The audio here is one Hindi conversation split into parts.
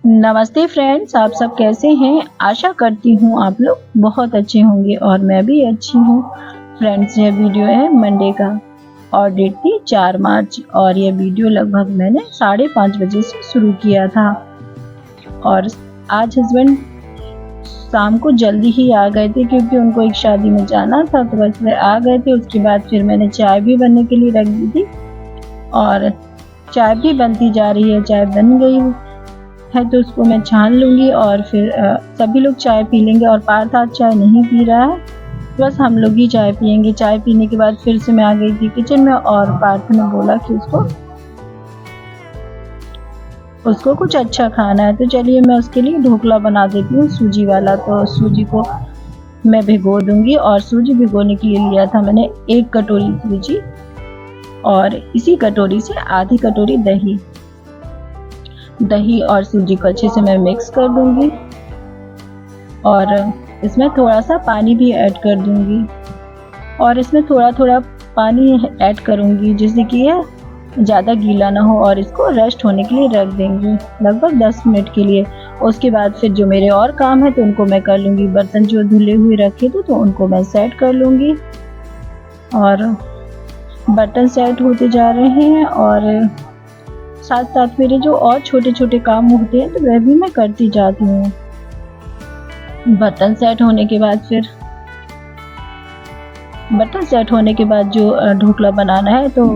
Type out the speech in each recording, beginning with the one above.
नमस्ते फ्रेंड्स, आप सब कैसे हैं। आशा करती हूँ आप लोग बहुत अच्छे होंगे और मैं भी अच्छी हूँ। फ्रेंड्स, यह वीडियो है मंडे का और डेट थी 4 मार्च और यह वीडियो लगभग मैंने 5:30 बजे से शुरू किया था। और आज हस्बैंड शाम को जल्दी ही आ गए थे क्योंकि उनको एक शादी में जाना था, तो बस वे आ गए थे। उसके बाद फिर मैंने चाय भी बनने के लिए रख दी थी और चाय भी बनती जा रही है। चाय बन गई है तो उसको मैं छान लूँगी और फिर सभी लोग चाय पी लेंगे। और पार्थ आज चाय नहीं पी रहा है, बस हम लोग ही चाय पियेंगे। चाय पीने के बाद फिर से मैं आ गई थी किचन में और पार्थ ने बोला कि उसको कुछ अच्छा खाना है, तो चलिए मैं उसके लिए ढोकला बना देती हूँ सूजी वाला। तो सूजी को मैं भिगो दूँगी और सूजी भिगोने के लिए लिया था मैंने 1 कटोरी सूजी और इसी कटोरी से आधी कटोरी दही और सूजी को अच्छे से मैं मिक्स कर दूंगी और इसमें थोड़ा सा पानी भी ऐड कर दूंगी और इसमें थोड़ा थोड़ा पानी ऐड करूंगी जिससे कि यह ज़्यादा गीला ना हो। और इसको रेस्ट होने के लिए रख देंगी लगभग 10 मिनट के लिए। उसके बाद फिर जो मेरे और काम है तो उनको मैं कर लूँगी। बर्तन जो धुले हुए रखे थे तो उनको मैं सेट कर लूँगी और बर्तन सेट होते जा रहे हैं और साथ साथ मेरे जो और छोटे छोटे काम होते हैं तो वह भी मैं करती जाती हूँ। बर्तन सेट होने के बाद जो ढोकला बनाना है तो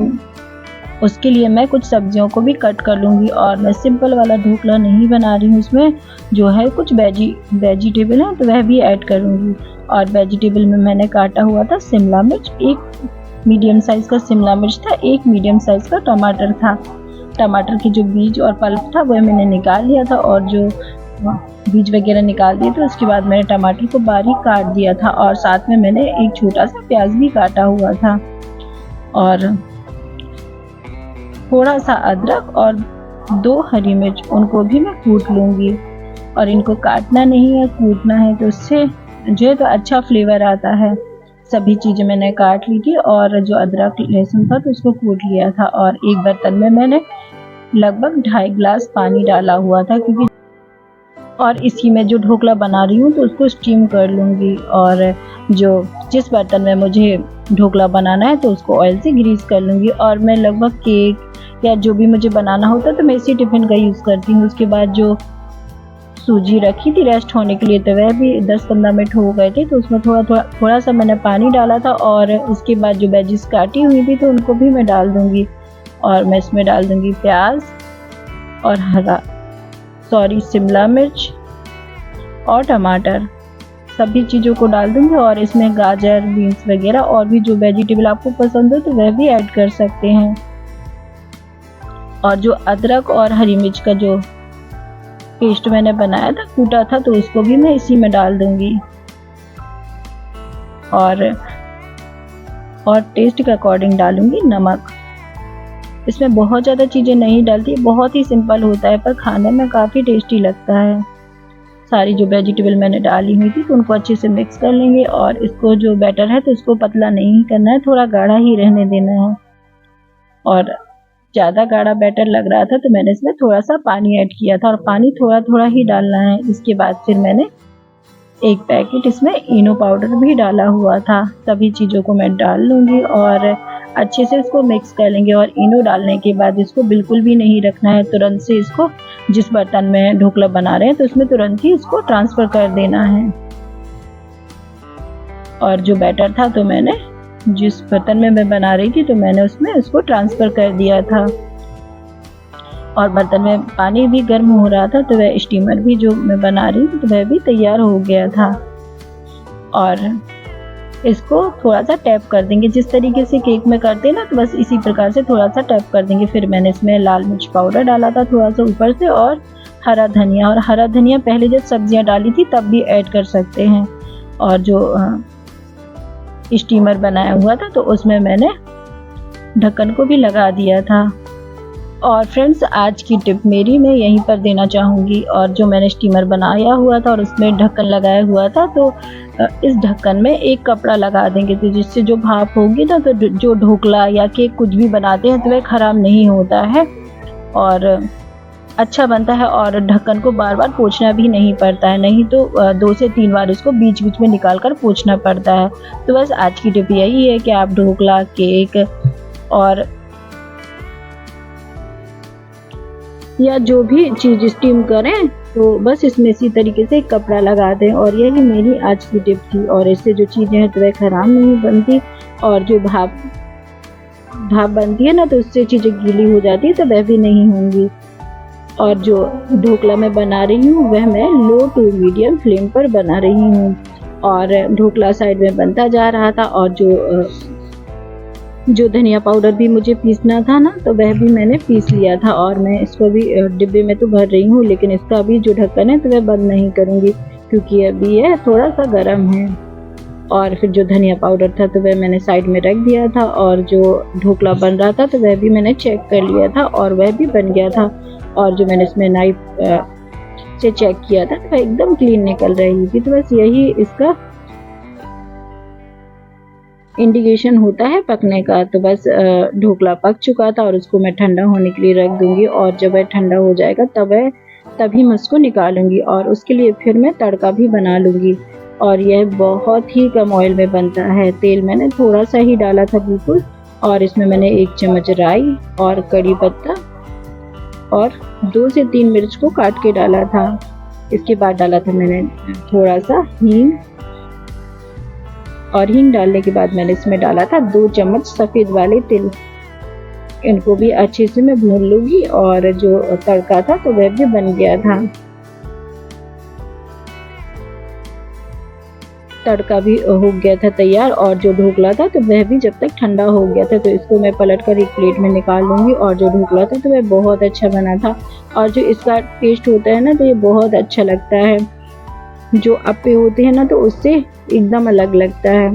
उसके लिए मैं कुछ सब्जियों को भी कट कर लूँगी। और मैं सिंपल वाला ढोकला नहीं बना रही हूँ, उसमें जो है कुछ वेजिटेबल है तो वह भी ऐड करूँगी। और वेजिटेबल में मैंने काटा हुआ था शिमला मिर्च, 1 मीडियम साइज़ का शिमला मिर्च था, 1 मीडियम साइज़ का टमाटर था। टमाटर की जो बीज और पल्प था वह मैंने निकाल लिया था और जो बीज वगैरह निकाल दिए थे उसके बाद मैंने टमाटर को बारीक काट दिया था और साथ में मैंने एक छोटा सा प्याज भी काटा हुआ था और थोड़ा सा अदरक और 2 हरी मिर्च, उनको भी मैं कूट लूँगी। और इनको काटना नहीं है, कूटना है, तो उससे जो है तो अच्छा फ्लेवर आता है। सभी चीज़ें मैंने काट ली थी और जो अदरक लहसुन था तो उसको कूट लिया था। और एक बर्तन में मैंने लगभग 2.5 गिलास पानी डाला हुआ था क्योंकि और इसी में जो ढोकला बना रही हूँ तो उसको स्टीम कर लूँगी। और जिस बर्तन में मुझे ढोकला बनाना है तो उसको ऑयल से ग्रीस कर लूँगी। और मैं लगभग केक या जो भी मुझे बनाना होता है तो मैं इसी टिफ़िन का यूज़ करती हूँ। उसके बाद जो सूजी रखी थी रेस्ट होने के लिए तो वह भी 10-15 मिनट हो गए थे, तो उसमें थोड़ा सा मैंने पानी डाला था। और उसके बाद जो वेजिस काटी हुई थी तो उनको भी मैं डाल दूँगी और मैं इसमें डाल दूँगी प्याज और शिमला मिर्च और टमाटर, सभी चीज़ों को डाल दूँगी। और इसमें गाजर, बीन्स वगैरह और भी जो वेजिटेबल आपको पसंद हो तो वह भी ऐड कर सकते हैं। और जो अदरक और हरी मिर्च का जो पेस्ट मैंने बनाया था, कूटा था, तो उसको भी मैं इसी में डाल दूँगी। और टेस्ट के अकॉर्डिंग डालूँगी नमक। इसमें बहुत ज़्यादा चीज़ें नहीं डालती, बहुत ही सिंपल होता है पर खाने में काफ़ी टेस्टी लगता है। सारी जो वेजिटेबल मैंने डाली हुई थी तो उनको अच्छे से मिक्स कर लेंगे। और इसको जो बैटर है तो उसको पतला नहीं करना है, थोड़ा गाढ़ा ही रहने देना है। और ज़्यादा गाढ़ा बैटर लग रहा था तो मैंने इसमें थोड़ा सा पानी ऐड किया था और पानी थोड़ा थोड़ा ही डालना है। इसके बाद फिर मैंने 1 पैकेट इसमें इनो पाउडर भी डाला हुआ था। सभी चीज़ों को मैं डाल लूँगी और अच्छे से इसको मिक्स कर लेंगे। और इनो डालने के बाद इसको बिल्कुल भी नहीं रखना है, तुरंत से इसको जिस बर्तन में ढोकला बना रहे हैं तो उसमें तुरंत ही इसको ट्रांसफ़र कर देना है। और जो बैटर था तो मैंने जिस बर्तन में मैं बना रही थी तो मैंने उसमें उसको ट्रांसफ़र कर दिया था। और बर्तन में पानी भी गर्म हो रहा था तो वह स्टीमर भी जो मैं बना रही थी तो वह भी तैयार हो गया था। और इसको थोड़ा सा टैप कर देंगे, जिस तरीके से केक में करते हैं ना, तो बस इसी प्रकार से थोड़ा सा टैप कर देंगे। फिर मैंने इसमें लाल मिर्च पाउडर डाला था थोड़ा सा ऊपर से और हरा धनिया। और हरा धनिया पहले जब सब्जियां डाली थी तब भी ऐड कर सकते हैं। और जो स्टीमर बनाया हुआ था तो उसमें मैंने ढक्कन को भी लगा दिया था। और फ्रेंड्स, आज की टिप मेरी मैं यहीं पर देना चाहूँगी। और जो मैंने स्टीमर बनाया हुआ था और उसमें ढक्कन लगाया हुआ था तो इस ढक्कन में एक कपड़ा लगा देंगे, तो जिससे जो भाप होगी ना तो जो ढोकला या केक कुछ भी बनाते हैं तो वह ख़राब नहीं होता है। और अच्छा बनता है और ढक्कन को बार-बार पोंछना भी नहीं पड़ता है, नहीं तो 2 से 3 बार इसको बीच-बीच में निकाल कर पोंछना पड़ता है। तो बस आज की टिप यही है कि आप ढोकला, केक और या जो भी चीज़ स्टीम करें तो बस इसमें इसी तरीके से एक कपड़ा लगा दें, और यही मेरी आज की टिप थी। और इससे जो चीज़ें हैं तो वह ख़राब नहीं बनती, और जो भाप भाप बनती है ना तो उससे चीज़ें गीली हो जाती है तो वह भी नहीं होंगी। और जो ढोकला मैं बना रही हूँ वह मैं लो टू मीडियम फ्लेम पर बना रही हूँ, और ढोकला साइड में बनता जा रहा था। और जो धनिया पाउडर भी मुझे पीसना था ना तो वह भी मैंने पीस लिया था, और मैं इसको भी डिब्बे में तो भर रही हूँ, लेकिन इसका अभी जो ढक्कन है तो वह बंद नहीं करूँगी क्योंकि अभी यह थोड़ा सा गर्म है। और फिर जो धनिया पाउडर था तो वह मैंने साइड में रख दिया था, और जो ढोकला बन रहा था तो वह भी मैंने चेक कर लिया था और वह भी बन गया था। और जो मैंने इसमें नाइफ से चेक किया था तो वह एकदम क्लीन निकल रही थी। तो बस यही इसका इंडिकेशन होता है पकने का। तो बस ढोकला पक चुका था और उसको मैं ठंडा होने के लिए रख दूंगी, और जब वह ठंडा हो जाएगा तभी मैं उसको निकालूंगी, और उसके लिए फिर मैं तड़का भी बना लूँगी। और यह बहुत ही कम ऑयल में बनता है, तेल मैंने थोड़ा सा ही डाला था बिल्कुल। और इसमें मैंने 1 चम्मच राई और कड़ी पत्ता और 2 से 3 मिर्च को काट के डाला था। इसके बाद डाला था मैंने थोड़ा सा हींग, और हींग डालने के बाद मैंने इसमें डाला था 2 चम्मच सफ़ेद वाले तिल। इनको भी अच्छे से मैं भून लूँगी, और जो तड़का था तो वह भी बन गया था। तड़का भी हो गया था तैयार, और जो ढोकला था तो वह भी जब तक ठंडा हो गया था तो इसको मैं पलट कर एक प्लेट में निकाल लूँगी। और जो ढोकला था तो वह बहुत अच्छा बना था, और जो इसका टेस्ट होता है ना तो ये बहुत अच्छा लगता है। जो अप्पे होते हैं ना तो उससे एकदम अलग लगता है,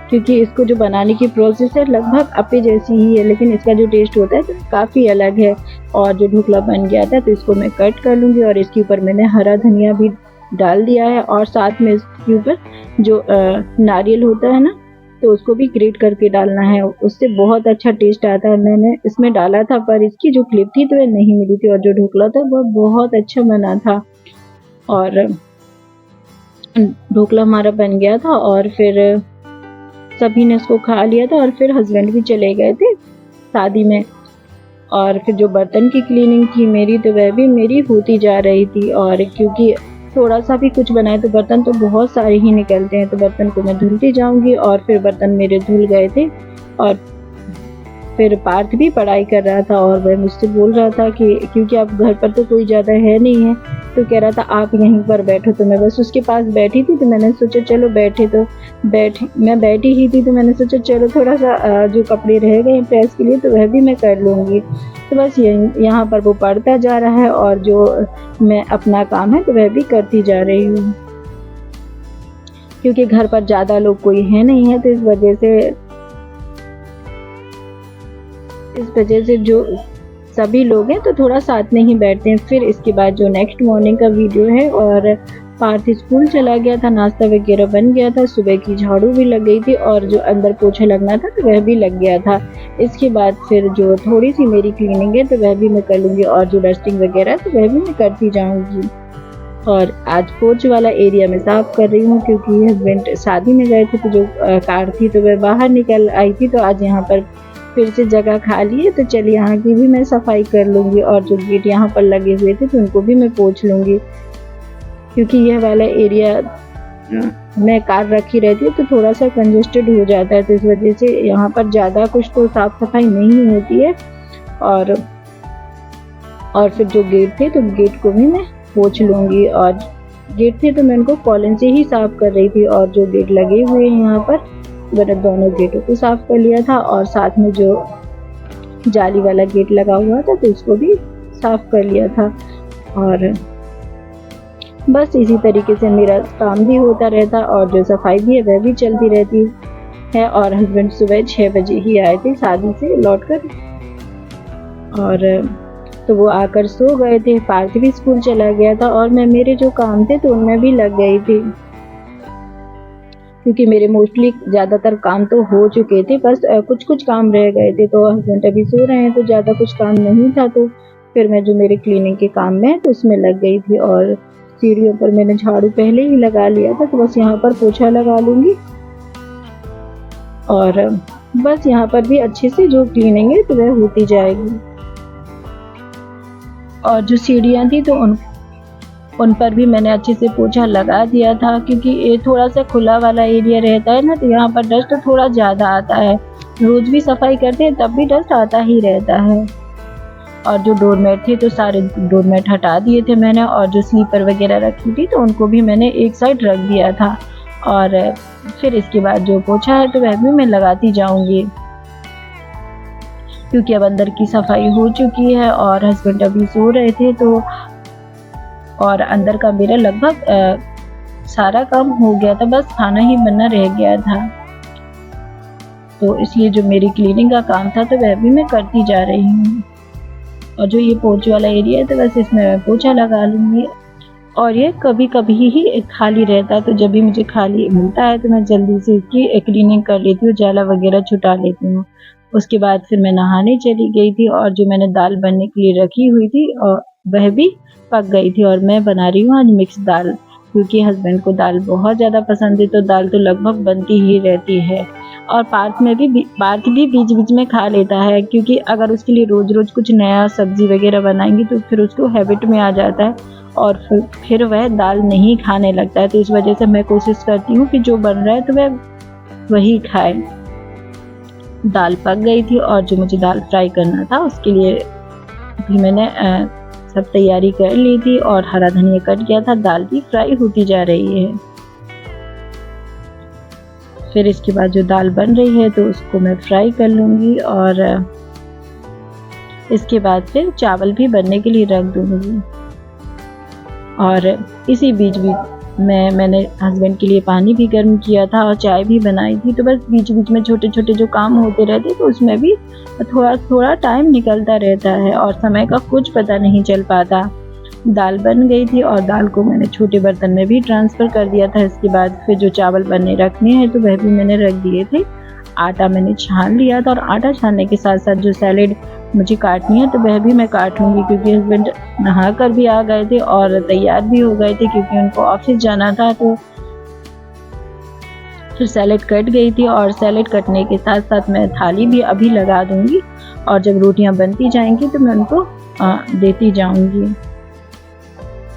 क्योंकि इसको जो बनाने की प्रोसेस है लगभग अप्पे जैसी ही है, लेकिन इसका जो टेस्ट होता है तो काफ़ी अलग है। और जो ढोकला बन गया था तो इसको मैं कट कर लूँगी, और इसके ऊपर मैंने हरा धनिया भी डाल दिया है, और साथ में इसके ऊपर जो नारियल होता है ना तो उसको भी ग्रेट करके डालना है, उससे बहुत अच्छा टेस्ट आता है। मैंने इसमें डाला था पर इसकी जो क्लिप थी तो वह नहीं मिली थी, और जो ढोकला था वह बहुत अच्छा बना था। और ढोकला हमारा बन गया था, और फिर सभी ने उसको खा लिया था, और फिर हस्बैंड भी चले गए थे शादी में। और फिर जो बर्तन की क्लीनिंग थी मेरी तो वह भी मेरी होती जा रही थी, और क्योंकि थोड़ा सा भी कुछ बनाए तो बर्तन तो बहुत सारे ही निकलते हैं, तो बर्तन को मैं धुलती जाऊंगी। और फिर बर्तन मेरे धुल गए थे, और फिर पार्थ भी पढ़ाई कर रहा था, और वह मुझसे बोल रहा था कि क्योंकि अब घर पर तो कोई ज़्यादा है नहीं है तो कह रहा था आप यहीं पर बैठो। तो मैं बस उसके पास बैठी थी, तो मैंने सोचा चलो मैं बैठी ही थी तो मैंने सोचा चलो थोड़ा सा जो कपड़े रह गए प्रेस के लिए तो वह भी मैं कर लूँगी। तो बस यहाँ पर वो पढ़ता जा रहा है, और जो मैं अपना काम है तो वह भी करती जा रही हूँ, क्योंकि घर पर ज़्यादा लोग कोई है नहीं है, तो इस वजह से जो सभी लोग हैं तो थोड़ा साथ में ही बैठते हैं। फिर इसके बाद जो नेक्स्ट मॉर्निंग का वीडियो है, और पार्थ स्कूल चला गया था, नाश्ता वगैरह बन गया था, सुबह की झाड़ू भी लग गई थी, और जो अंदर पोछा लगना था तो वह भी लग गया था। इसके बाद फिर जो थोड़ी सी मेरी क्लीनिंग है तो वह भी मैं कर लूँगी, और जो डस्टिंग वगैरह है तो वह भी मैं करती जाऊँगी। और आज पोर्च वाला एरिया में साफ़ कर रही हूँ, क्योंकि हस्बैंड शादी में गए थे तो जो कार थी तो वह बाहर निकल आई थी, तो आज यहाँ पर फिर से जगह खाली है तो चलिए यहाँ की भी मैं सफाई कर लूँगी। और जो गेट यहाँ पर लगे हुए थे तो उनको भी मैं पोंछ लूँगी, क्योंकि यह वाला एरिया में कार रखी रहती है तो थोड़ा सा कंजेस्टेड हो जाता है, तो इस वजह से यहाँ पर ज़्यादा कुछ तो साफ़ सफाई नहीं होती है। और फिर जो गेट थे तो गेट को भी मैं पोंछ लूँगी, और गेट थे तो मैं उनको कॉलिन से ही साफ़ कर रही थी, और जो गेट लगे हुए हैं यहाँ पर मैंने दोनों गेटों को साफ़ कर लिया था, और साथ में जो जाली वाला गेट लगा हुआ था तो उसको भी साफ़ कर लिया था। और बस इसी तरीके से मेरा काम भी होता रहता, और जो सफाई भी है वह भी चलती रहती है। और हस्बैंड सुबह 6 बजे ही आए थे शादी से लौटकर, और तो वो आकर सो गए थे। पार्थ भी स्कूल चला गया था, और मैं मेरे जो काम थे तो उनमें भी लग गई थी, क्योंकि मेरे मोस्टली ज़्यादातर काम तो हो चुके थे, बस कुछ काम रह गए थे। तो हस्बैंड अभी सो रहे हैं तो ज़्यादा कुछ काम नहीं था, तो फिर मैं जो मेरे क्लीनिंग के काम में है तो उसमें लग गई थी। और सीढ़ियों पर मैंने झाड़ू पहले ही लगा लिया था, तो बस यहाँ पर पोछा लगा लूँगी और बस यहाँ पर भी अच्छे से जो क्लीनिंग है तो वह होती जाएगी। और जो सीढ़ियाँ थी तो उन पर भी मैंने अच्छे से पोछा लगा दिया था, क्योंकि ये थोड़ा सा खुला वाला एरिया रहता है ना, तो यहाँ पर डस्ट थोड़ा ज़्यादा आता है। रोज़ भी सफाई करते हैं तब भी डस्ट आता ही रहता है। और जो डोरमेट थे तो सारे डोरमेट हटा दिए थे मैंने, और जो स्लीपर वगैरह रखी थी तो उनको भी मैंने एक साइड रख दिया था। और फिर इसके बाद जो पोछा है तो वह भी मैं लगाती जाऊंगी, क्योंकि अब अंदर की सफाई हो चुकी है और हस्बैंड अभी सो रहे थे, तो और अंदर का मेरा लगभग सारा काम हो गया था, बस खाना ही बनना रह गया था। तो इसलिए जो मेरी क्लीनिंग का काम था तो वह भी मैं करती जा रही हूँ। और जो ये पोछ वाला एरिया है तो बस इसमें मैं पोछा लगा लूँगी। और ये कभी कभी ही खाली रहता है, तो जब भी मुझे खाली मिलता है तो मैं जल्दी से इसकी क्लीनिंग कर लेती हूँ, जाला वगैरह छुटा लेती हूँ। उसके बाद फिर मैं नहाने चली गई थी, और जो मैंने दाल बनने के लिए रखी हुई थी और वह भी पक गई थी। और मैं बना रही हूँ आज मिक्स दाल, क्योंकि हस्बैंड को दाल बहुत ज़्यादा पसंद है, तो दाल तो लगभग बनती ही रहती है। और पार्थ भी बीच बीच में खा लेता है, क्योंकि अगर उसके लिए रोज़ रोज़ कुछ नया सब्जी वगैरह बनाएंगी तो फिर उसको हैबिट में आ जाता है और फिर वह दाल नहीं खाने लगता है। तो इस वजह से मैं कोशिश करती हूँ कि जो बन रहा है तो वह वही खाए। दाल पक गई थी, और जो मुझे दाल फ्राई करना था उसके लिए भी मैंने सब तैयारी कर ली थी, और हरा धनिया कट गया था। दाल भी फ्राई होती जा रही है। फिर इसके बाद जो दाल बन रही है तो उसको मैं फ्राई कर लूँगी, और इसके बाद फिर चावल भी बनने के लिए रख दूँगी। और इसी बीच मैंने हस्बैंड के लिए पानी भी गर्म किया था और चाय भी बनाई थी। तो बस बीच बीच में छोटे छोटे जो काम होते रहते तो उसमें भी थोड़ा थोड़ा टाइम निकलता रहता है और समय का कुछ पता नहीं चल पाता। दाल बन गई थी और दाल को मैंने छोटे बर्तन में भी ट्रांसफ़र कर दिया था। इसके बाद फिर जो चावल बनने रखने हैं तो वह भी मैंने रख दिए थे। आटा मैंने छान लिया था, और आटा छानने के साथ साथ जो सैलेड मुझे काटनी है तो वह भी मैं काट लूँगी, क्योंकि हस्बैंड नहा कर भी आ गए थे और तैयार भी हो गए थे, क्योंकि उनको ऑफिस जाना था। तो फिर सैलेड कट गई थी, और सैलेड कटने के साथ साथ मैं थाली भी अभी लगा दूँगी, और जब रोटियां बनती जाएंगी तो मैं उनको देती जाऊँगी।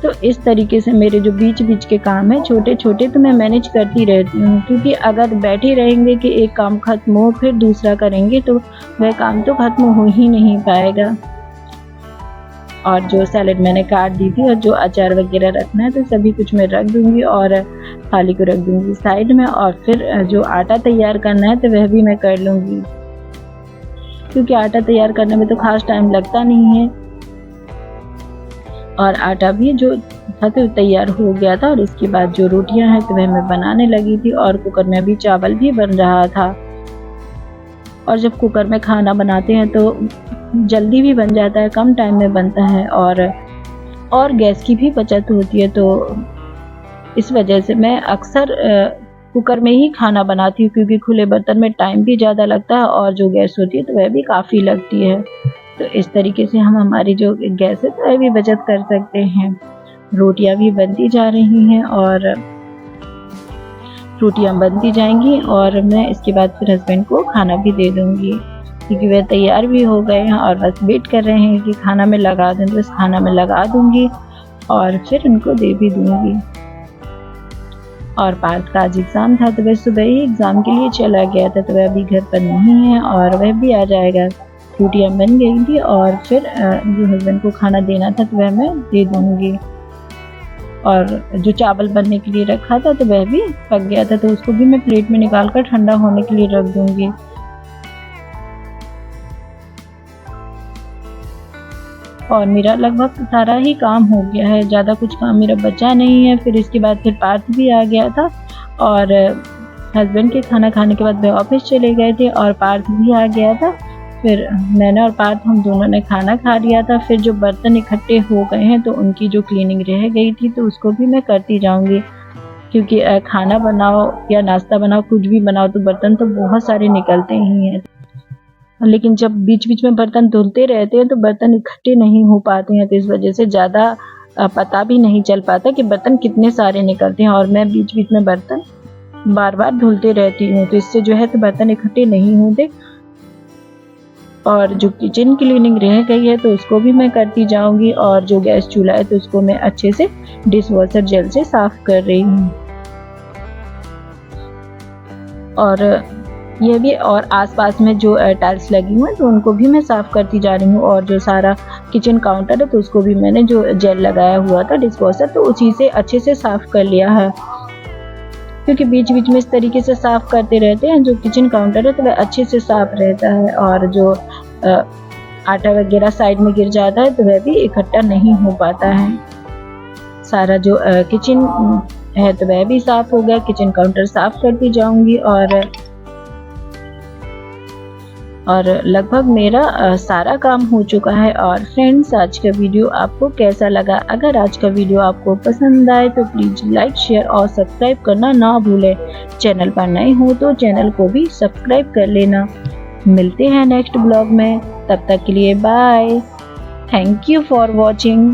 तो इस तरीके से मेरे जो बीच बीच के काम है छोटे छोटे तो मैं मैनेज करती रहती हूँ, क्योंकि अगर बैठे रहेंगे कि एक काम खत्म हो फिर दूसरा करेंगे तो वह काम तो खत्म हो ही नहीं पाएगा। और जो सैलेड मैंने काट दी थी और जो अचार वगैरह रखना है तो सभी कुछ मैं रख दूँगी, और थाली को रख दूँगी साइड में। और फिर जो आटा तैयार करना है तो वह भी मैं कर लूँगी, क्योंकि आटा तैयार करने में तो खास टाइम लगता नहीं है। और आटा भी जो था तो तैयार हो गया था, और इसके बाद जो रोटियां हैं तो वह मैं बनाने लगी थी, और कुकर में अभी चावल भी बन रहा था। और जब कुकर में खाना बनाते हैं तो जल्दी भी बन जाता है, कम टाइम में बनता है, और गैस की भी बचत होती है। तो इस वजह से मैं अक्सर कुकर में ही खाना बनाती हूँ, क्योंकि खुले बर्तन में टाइम भी ज़्यादा लगता है और जो गैस होती है तो वह भी काफ़ी लगती है। तो इस तरीके से हम हमारी जो गैस है वह भी बचत कर सकते हैं। रोटियां भी बनती जा रही हैं, और रोटियां बनती जाएंगी, और मैं इसके बाद फिर हस्बैंड को खाना भी दे दूंगी, क्योंकि वह तैयार भी हो गए हैं और बस वेट कर रहे हैं कि खाना में लगा दें। तो इस खाना में लगा दूंगी और फिर उनको दे भी दूंगी। और पार्थ का आज एग्ज़ाम था तो वह सुबह ही एग्ज़ाम के लिए चला गया था, तो वह अभी घर पर नहीं है और वह भी आ जाएगा। रोटियां बन गई थी, और फिर जो हस्बैंड को खाना देना था तो वह मैं दे दूँगी। और जो चावल बनने के लिए रखा था तो वह भी पक गया था, तो उसको भी मैं प्लेट में निकाल कर ठंडा होने के लिए रख दूँगी। और मेरा लगभग सारा ही काम हो गया है, ज़्यादा कुछ काम मेरा बचा नहीं है। फिर इसके बाद फिर पार्थ भी आ गया था, और हस्बैंड के खाना खाने के बाद वह ऑफिस चले गए थे, और पार्थ भी आ गया था। फिर मैंने और पार्थ हम दोनों ने खाना खा लिया था। फिर जो बर्तन इकट्ठे हो गए हैं तो उनकी जो क्लीनिंग रह गई थी तो उसको भी मैं करती जाऊंगी, क्योंकि खाना बनाओ या नाश्ता बनाओ, कुछ भी बनाओ तो बर्तन तो बहुत सारे निकलते ही हैं। लेकिन जब बीच-बीच में बर्तन धुलते रहते हैं तो बर्तन इकट्ठे नहीं हो पाते हैं, तो इस वजह से ज़्यादा पता भी नहीं चल पाता कि बर्तन कितने सारे निकलते हैं और मैं बीच-बीच में बर्तन बार-बार धुलते रहती हूँ, तो इससे जो है तो बर्तन इकट्ठे नहीं होते। और जो किचन क्लीनिंग रह गई है तो उसको भी मैं करती जाऊँगी, और जो गैस चूल्हा है तो उसको मैं अच्छे से डिशवॉशर जेल से साफ़ कर रही हूँ। और ये भी, और आस-पास में जो टाइल्स लगी हुई हैं तो उनको भी मैं साफ़ करती जा रही हूँ, और जो सारा किचन काउंटर है तो उसको भी मैंने जो जेल लगाया हुआ था डिशवॉशर, तो उसी से अच्छे से साफ़ कर लिया है। क्योंकि बीच-बीच में इस तरीके से साफ़ करते रहते हैं जो किचन काउंटर है तो वह अच्छे से साफ़ रहता है, और जो आटा वगैरह साइड में गिर जाता है तो वह भी इकट्ठा नहीं हो पाता है। सारा जो किचन है तो वह भी साफ़ हो गया, किचन काउंटर साफ़ करती जाऊँगी, और लगभग मेरा सारा काम हो चुका है। और फ्रेंड्स, आज का वीडियो आपको कैसा लगा? अगर आज का वीडियो आपको पसंद आए तो प्लीज़ लाइक, शेयर और सब्सक्राइब करना ना भूलें। चैनल पर नए हो तो चैनल को भी सब्सक्राइब कर लेना। मिलते हैं नेक्स्ट ब्लॉग में, तब तक के लिए bye. Thank you for watching.